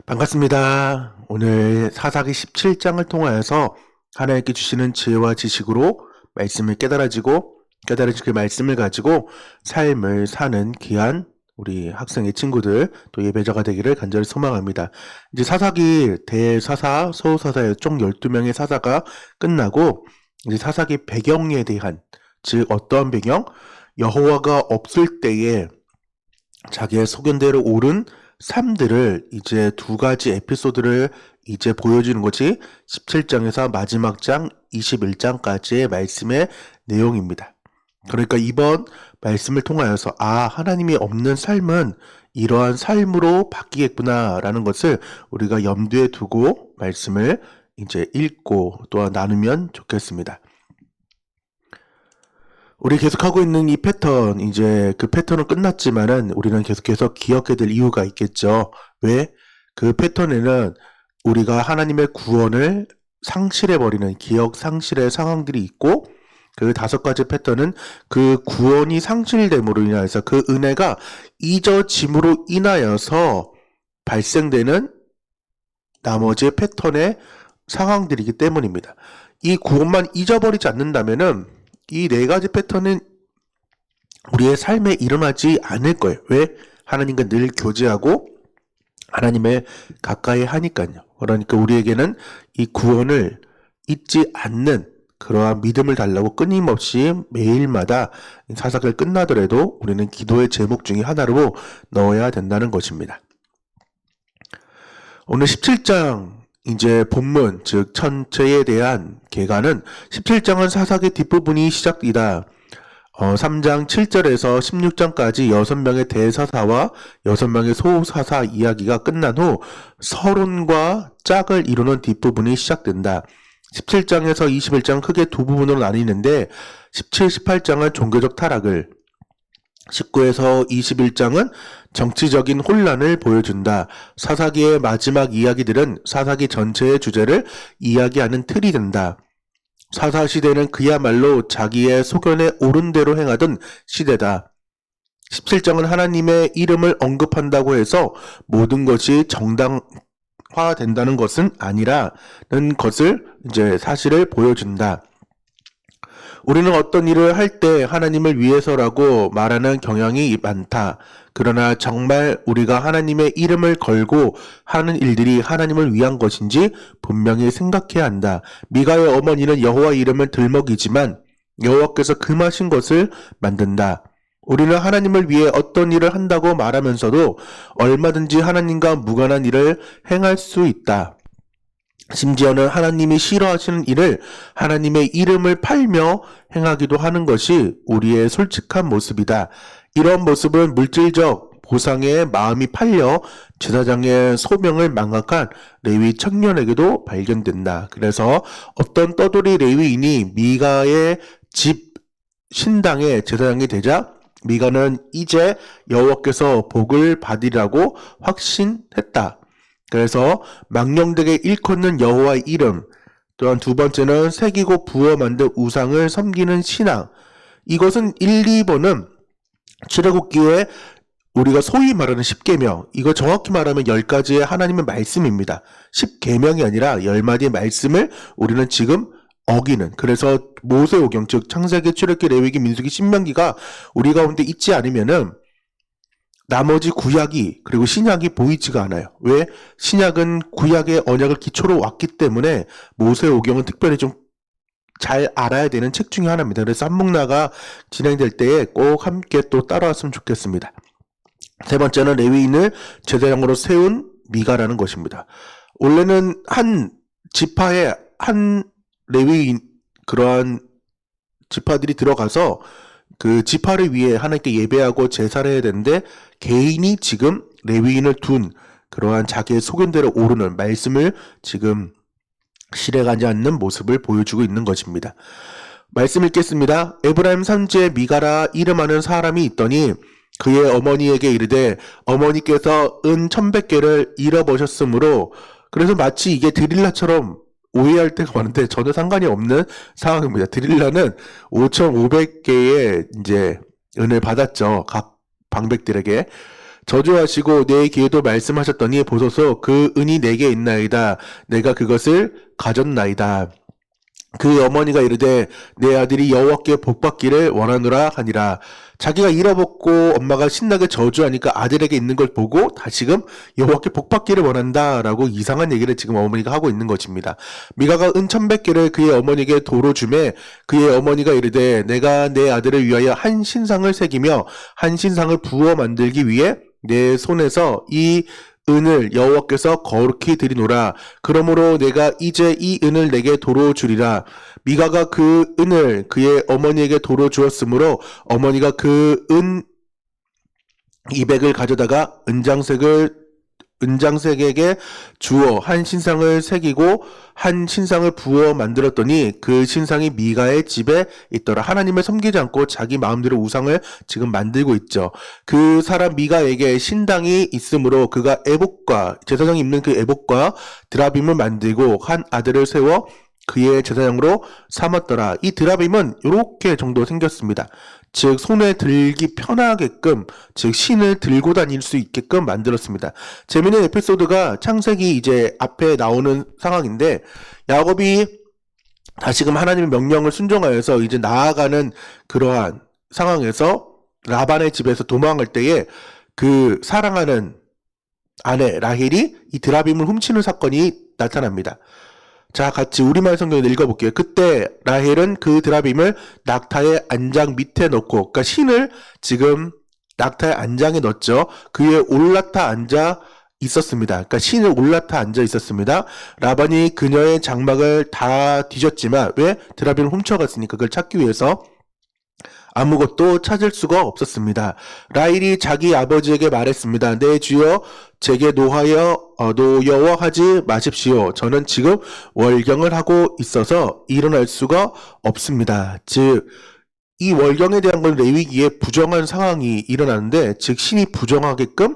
반갑습니다. 오늘 사사기 17장을 통하여서 하나님께 주시는 지혜와 지식으로 말씀을 깨달아진 그 말씀을 가지고 삶을 사는 귀한 우리 학생의 친구들 또 예배자가 되기를 간절히 소망합니다. 이제 사사기 대사사, 서우사사의 총 12명의 사사가 끝나고 이제 사사기 배경에 대한 즉 어떠한 배경? 여호와가 없을 때에 자기의 소견대로 옳은 삶들을 이제 두 가지 에피소드를 이제 보여주는 것이 17장에서 마지막 장 21장까지의 말씀의 내용입니다. 그러니까 이번 말씀을 통하여서 하나님이 없는 삶은 이러한 삶으로 바뀌겠구나라는 것을 우리가 염두에 두고 말씀을 이제 읽고 또 나누면 좋겠습니다. 우리 계속하고 있는 이 패턴, 이제 그 패턴은 끝났지만은 우리는 계속해서 기억해야 될 이유가 있겠죠. 왜? 그 패턴에는 우리가 하나님의 구원을 상실해버리는 기억 상실의 상황들이 있고, 그 5가지 패턴은 그 구원이 상실됨으로 인하여서 그 은혜가 잊어짐으로 인하여서 발생되는 나머지 패턴의 상황들이기 때문입니다. 이 구원만 잊어버리지 않는다면은 이 4가지 패턴은 우리의 삶에 일어나지 않을 거예요. 왜? 하나님과 늘 교제하고 하나님을 가까이 하니까요. 그러니까 우리에게는 이 구원을 잊지 않는 그러한 믿음을 달라고 끊임없이 매일마다 사사기를 끝나더라도 우리는 기도의 제목 중에 하나로 넣어야 된다는 것입니다. 오늘 17장 이제 본문 즉 전체에 대한 개관은 17장은 사사기 뒷부분이 시작이다. 3장 7절에서 16장까지 6명의 대사사와 6명의 소사사 이야기가 끝난 후 서론과 짝을 이루는 뒷부분이 시작된다. 17장에서 21장 크게 두 부분으로 나뉘는데 17, 18장은 종교적 타락을 19에서 21장은 정치적인 혼란을 보여준다. 사사기의 마지막 이야기들은 사사기 전체의 주제를 이야기하는 틀이 된다. 사사시대는 그야말로 자기의 소견에 옳은 대로 행하던 시대다. 17장은 하나님의 이름을 언급한다고 해서 모든 것이 정당화된다는 것은 아니라는 것을 이제 사실을 보여준다. 우리는 어떤 일을 할 때 하나님을 위해서라고 말하는 경향이 많다. 그러나 정말 우리가 하나님의 이름을 걸고 하는 일들이 하나님을 위한 것인지 분명히 생각해야 한다. 미가의 어머니는 여호와 이름을 들먹이지만 여호와께서 금하신 것을 만든다. 우리는 하나님을 위해 어떤 일을 한다고 말하면서도 얼마든지 하나님과 무관한 일을 행할 수 있다. 심지어는 하나님이 싫어하시는 일을 하나님의 이름을 팔며 행하기도 하는 것이 우리의 솔직한 모습이다. 이런 모습은 물질적 보상에 마음이 팔려 제사장의 소명을 망각한 레위 청년에게도 발견된다. 그래서 어떤 떠돌이 레위인이 미가의 집 신당의 제사장이 되자 미가는 이제 여호와께서 복을 받으리라고 확신했다. 그래서 망령되게 일컫는 여호와의 이름, 또한 두 번째는 새기고 부어 만든 우상을 섬기는 신앙. 이것은 1, 2번은 출애굽기에 우리가 소위 말하는 10계명, 이거 정확히 말하면 10가지의 하나님의 말씀입니다. 10계명이 아니라 10마디의 말씀을 우리는 지금 어기는, 그래서 모세오경 즉 창세기, 출애굽기, 레위기, 민수기, 신명기가 우리 가운데 있지 않으면은 나머지 구약이 그리고 신약이 보이지가 않아요. 왜? 신약은 구약의 언약을 기초로 왔기 때문에 모세오경은 특별히 좀 잘 알아야 되는 책 중에 하나입니다. 그래서 한목나가 진행될 때에 꼭 함께 또 따라왔으면 좋겠습니다. 세 번째는 레위인을 제사장으로 세운 미가라는 것입니다. 원래는 한 지파에 한 레위인 그러한 지파들이 들어가서 그 지파를 위해 하나님께 예배하고 제사를 해야 되는데 개인이 지금 레위인을 둔 그러한 자기의 소견대로 오르는 말씀을 지금 실행하지 않는 모습을 보여주고 있는 것입니다. 말씀 읽겠습니다. 에브라임 산지에 미가라 이름하는 사람이 있더니 그의 어머니에게 이르되 어머니께서 은 1100개를 잃어버셨으므로, 그래서 마치 이게 드릴라처럼 오해할 때가 많은데 전혀 상관이 없는 상황입니다. 드릴라는 5500개의 이제 은을 받았죠. 각 방백들에게. 저주하시고 내 귀에도 말씀하셨더니 보소서 그 은이 내게 있나이다. 내가 그것을 가졌나이다. 그 어머니가 이르되 내 아들이 여호와께 복받기를 원하노라 하니라. 자기가 잃어먹고 엄마가 신나게 저주하니까 아들에게 있는 걸 보고 다시금 여호와께 복받기를 원한다라고 이상한 얘기를 지금 어머니가 하고 있는 것입니다. 미가가 은 1,100개를 그의 어머니에게 도로 주매 그의 어머니가 이르되 내가 내 아들을 위하여 한 신상을 새기며 한 신상을 부어 만들기 위해 내 손에서 이 은을 여호와께서 거룩히 드리노라. 그러므로 내가 이제 이 은을 내게 도로 주리라. 미가가 그 은을 그의 어머니에게 도로 주었으므로 어머니가 그 은 200을 가져다가 은장색에게 주어 한 신상을 새기고 한 신상을 부어 만들었더니 그 신상이 미가의 집에 있더라. 하나님을 섬기지 않고 자기 마음대로 우상을 지금 만들고 있죠. 그 사람 미가에게 신당이 있으므로 그가 에봇과 제사장이 입는 그 에봇과 드라빔을 만들고 한 아들을 세워 그의 제사장으로 삼았더라. 이 드라빔은 이렇게 정도 생겼습니다. 즉 손에 들기 편하게끔, 즉 신을 들고 다닐 수 있게끔 만들었습니다. 재미있는 에피소드가 창세기 이제 앞에 나오는 상황인데 야곱이 다시금 하나님의 명령을 순종하여서 이제 나아가는 그러한 상황에서 라반의 집에서 도망할 때에 그 사랑하는 아내 라헬이 이 드라빔을 훔치는 사건이 나타납니다. 자, 같이 우리말 성경을 읽어볼게요. 그때 라헬은 그 드라빔을 낙타의 안장 밑에 넣고, 그러니까 신을 지금 낙타의 안장에 넣었죠. 그 위에 올라타 앉아 있었습니다. 그러니까 신을 올라타 앉아 있었습니다. 라반이 그녀의 장막을 다 뒤졌지만 왜? 드라빔을 훔쳐갔으니까 그걸 찾기 위해서 아무것도 찾을 수가 없었습니다. 라헬이 자기 아버지에게 말했습니다. 내 주여 제게 노여워하지 마십시오. 저는 지금 월경을 하고 있어서 일어날 수가 없습니다. 즉 이 월경에 대한 건 레위기에 부정한 상황이 일어나는데 즉 신이 부정하게끔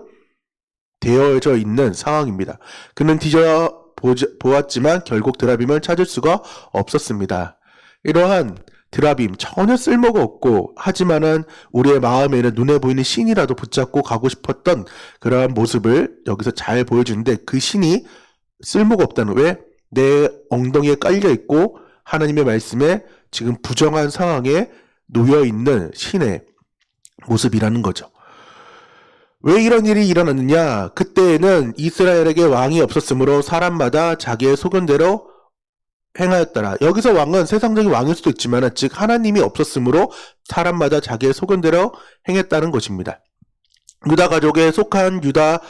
되어져 있는 상황입니다. 그는 뒤져보았지만 결국 드라빔을 찾을 수가 없었습니다. 이러한 드라빔 전혀 쓸모가 없고 하지만은 우리의 마음에는 눈에 보이는 신이라도 붙잡고 가고 싶었던 그러한 모습을 여기서 잘 보여주는데 그 신이 쓸모가 없다는 왜? 내 엉덩이에 깔려있고 하나님의 말씀에 지금 부정한 상황에 놓여있는 신의 모습이라는 거죠. 왜 이런 일이 일어났느냐? 그때에는 이스라엘에게 왕이 없었으므로 사람마다 자기의 소견대로 행하였더라. 여기서 왕은 세상적인 왕일 수도 있지만 즉 하나님이 없었으므로 사람마다 자기의 소견대로 행했다는 것입니다. 유다 가족에 속한 유다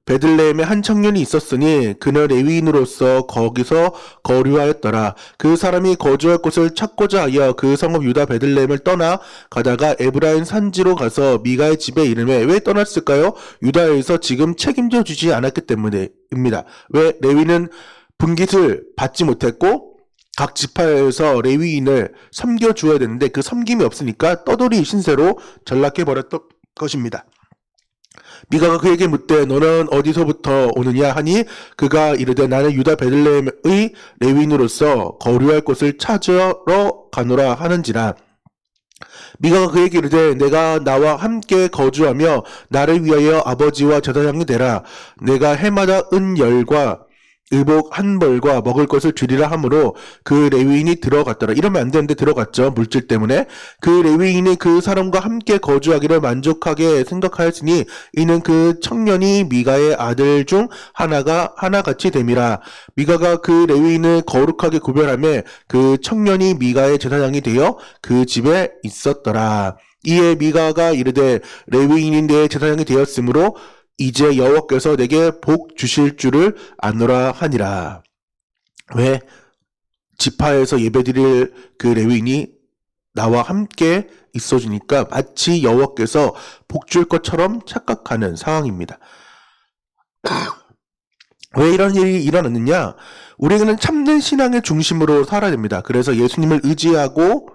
베들레헴에 한 청년이 있었으니 그는 레위인으로서 거기서 거류하였더라. 그 사람이 거주할 곳을 찾고자 하여 그 성읍 유다 베들레헴을 떠나 가다가 에브라임 산지로 가서 미가의 집에 이르매 왜 떠났을까요? 유다에서 지금 책임져 주지 않았기 때문입니다. 왜? 레위는 분깃을 받지 못했고 각 지파에서 레위인을 섬겨주어야 되는데 그 섬김이 없으니까 떠돌이 신세로 전락해버렸던 것입니다. 미가가 그에게 묻되 너는 어디서부터 오느냐 하니 그가 이르되 나는 유다 베들레헴의 레위인으로서 거류할 곳을 찾으러 가노라 하는지라. 미가가 그에게 이르되 내가 나와 함께 거주하며 나를 위하여 아버지와 제사장이 되라. 내가 해마다 은열과 의복 한 벌과 먹을 것을 주리라 하므로 그 레위인이 들어갔더라. 이러면 안 되는데 들어갔죠. 물질 때문에. 그 레위인이 그 사람과 함께 거주하기를 만족하게 생각하였으니 이는 그 청년이 미가의 아들 중 하나같이 됨이라. 미가가 그 레위인을 거룩하게 구별하며 그 청년이 미가의 제사장이 되어 그 집에 있었더라. 이에 미가가 이르되 레위인이 내 제사장이 되었으므로 이제 여호와께서 내게 복 주실 줄을 아노라 하니라. 왜? 지파에서 예배드릴 그 레위인이 나와 함께 있어주니까 마치 여호와께서 복 줄 것처럼 착각하는 상황입니다. 왜 이런 일이 일어났느냐? 우리는 참된 신앙의 중심으로 살아야 됩니다. 그래서 예수님을 의지하고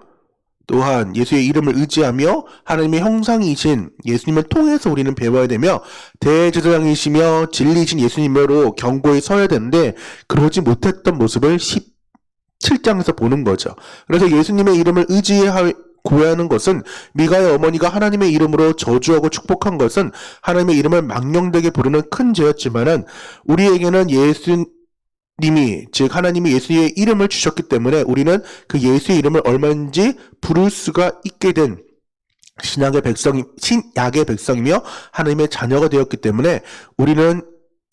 또한 예수의 이름을 의지하며 하나님의 형상이신 예수님을 통해서 우리는 배워야 되며 대제사장이시며 진리이신 예수님으로 경고에 서야 되는데 그러지 못했던 모습을 17장에서 보는 거죠. 그래서 예수님의 이름을 의지하고 구애하는 것은 미가의 어머니가 하나님의 이름으로 저주하고 축복한 것은 하나님의 이름을 망령되게 부르는 큰 죄였지만은 우리에게는 예수님이 즉 하나님이 예수의 이름을 주셨기 때문에 우리는 그 예수의 이름을 얼마든지 부를 수가 있게 된 신약의 백성이며 하나님의 자녀가 되었기 때문에 우리는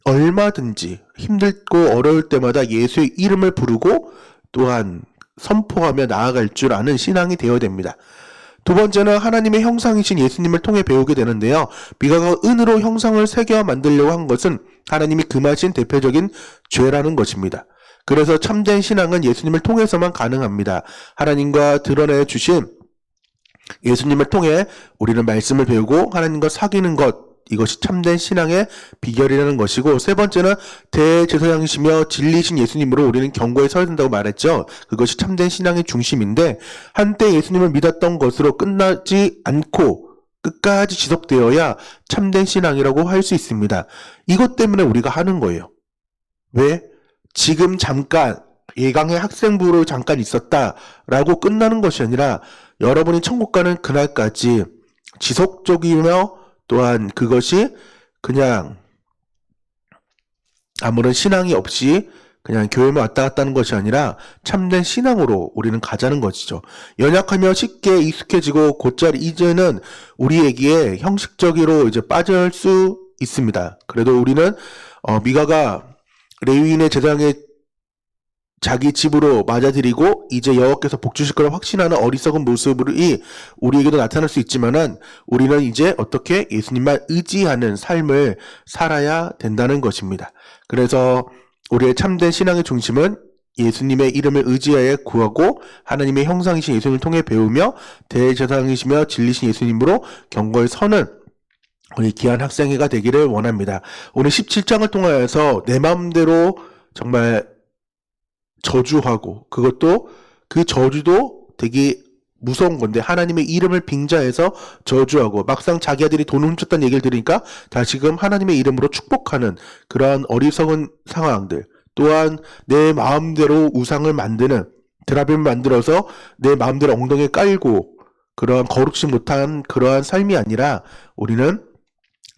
얼마든지 힘들고 어려울 때마다 예수의 이름을 부르고 또한 선포하며 나아갈 줄 아는 신앙이 되어야 됩니다. 두 번째는 하나님의 형상이신 예수님을 통해 배우게 되는데요. 미가가 은으로 형상을 새겨 만들려고 한 것은 하나님이 금하신 대표적인 죄라는 것입니다. 그래서 참된 신앙은 예수님을 통해서만 가능합니다. 하나님과 드러내 주신 예수님을 통해 우리는 말씀을 배우고 하나님과 사귀는 것, 이것이 참된 신앙의 비결이라는 것이고, 세 번째는 대제사장이시며 진리신 예수님으로 우리는 경고에 서야 된다고 말했죠. 그것이 참된 신앙의 중심인데 한때 예수님을 믿었던 것으로 끝나지 않고 끝까지 지속되어야 참된 신앙이라고 할 수 있습니다. 이것 때문에 우리가 하는 거예요. 왜? 지금 잠깐 예강의 학생부로 잠깐 있었다라고 끝나는 것이 아니라 여러분이 천국 가는 그날까지 지속적이며 또한 그것이 그냥 아무런 신앙이 없이 그냥 교회만 왔다 갔다 하는 것이 아니라 참된 신앙으로 우리는 가자는 것이죠. 연약하며 쉽게 익숙해지고 곧잘 이제는 우리에게 형식적으로 이제 빠질 수 있습니다. 그래도 우리는 미가가 레위인의 제사장의 자기 집으로 맞아들이고 이제 여호와께서 복 주실 거라 확신하는 어리석은 모습이 우리에게도 나타날 수 있지만은 우리는 이제 어떻게 예수님만 의지하는 삶을 살아야 된다는 것입니다. 그래서 우리의 참된 신앙의 중심은 예수님의 이름을 의지하여 구하고 하나님의 형상이신 예수님을 통해 배우며 대제사장이시며 진리신 예수님으로 경고에 서는 우리 귀한 학생회가 되기를 원합니다. 오늘 17장을 통하여서 내 마음대로 정말 저주하고 그것도 그 저주도 되게 무서운 건데 하나님의 이름을 빙자해서 저주하고 막상 자기 아들이 돈을 훔쳤다는 얘기를 들으니까 다시금 하나님의 이름으로 축복하는 그러한 어리석은 상황들, 또한 내 마음대로 우상을 만드는 드라빔을 만들어서 내 마음대로 엉덩이에 깔고 그러한 거룩지 못한 그러한 삶이 아니라 우리는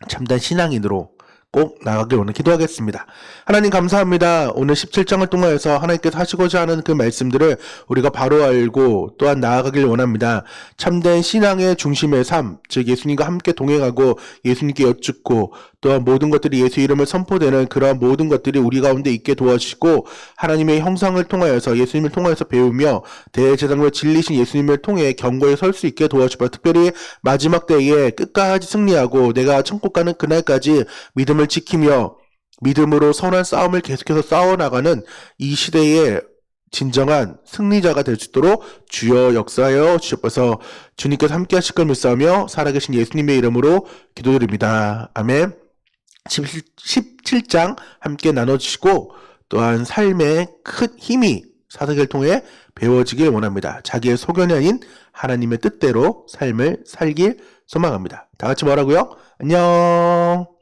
참된 신앙인으로 꼭 나가길 원해 기도하겠습니다. 하나님 감사합니다. 오늘 17장을 통하여서 하나님께서 하시고자 하는 그 말씀들을 우리가 바로 알고 또한 나아가길 원합니다. 참된 신앙의 중심의 삶, 즉 예수님과 함께 동행하고 예수님께 여쭙고 또한 모든 것들이 예수 이름을 선포되는 그러한 모든 것들이 우리 가운데 있게 도와주시고 하나님의 형상을 통하여서 예수님을 통하여서 배우며 대제사장과 진리신 예수님을 통해 경고에 설 수 있게 도와주시고 특별히 마지막 때에 끝까지 승리하고 내가 천국 가는 그날까지 믿음을 지키며 믿음으로 선한 싸움을 계속해서 싸워나가는 이 시대의 진정한 승리자가 될 수 있도록 주여 역사하여 주옵소서. 주님께서 함께 하실 걸 믿사오며 살아계신 예수님의 이름으로 기도드립니다. 아멘. 17장 함께 나눠주시고 또한 삶의 큰 힘이 사사기를 통해 배워지길 원합니다. 자기의 소견이 아닌 하나님의 뜻대로 삶을 살길 소망합니다. 다 같이 뭐라고요? 안녕.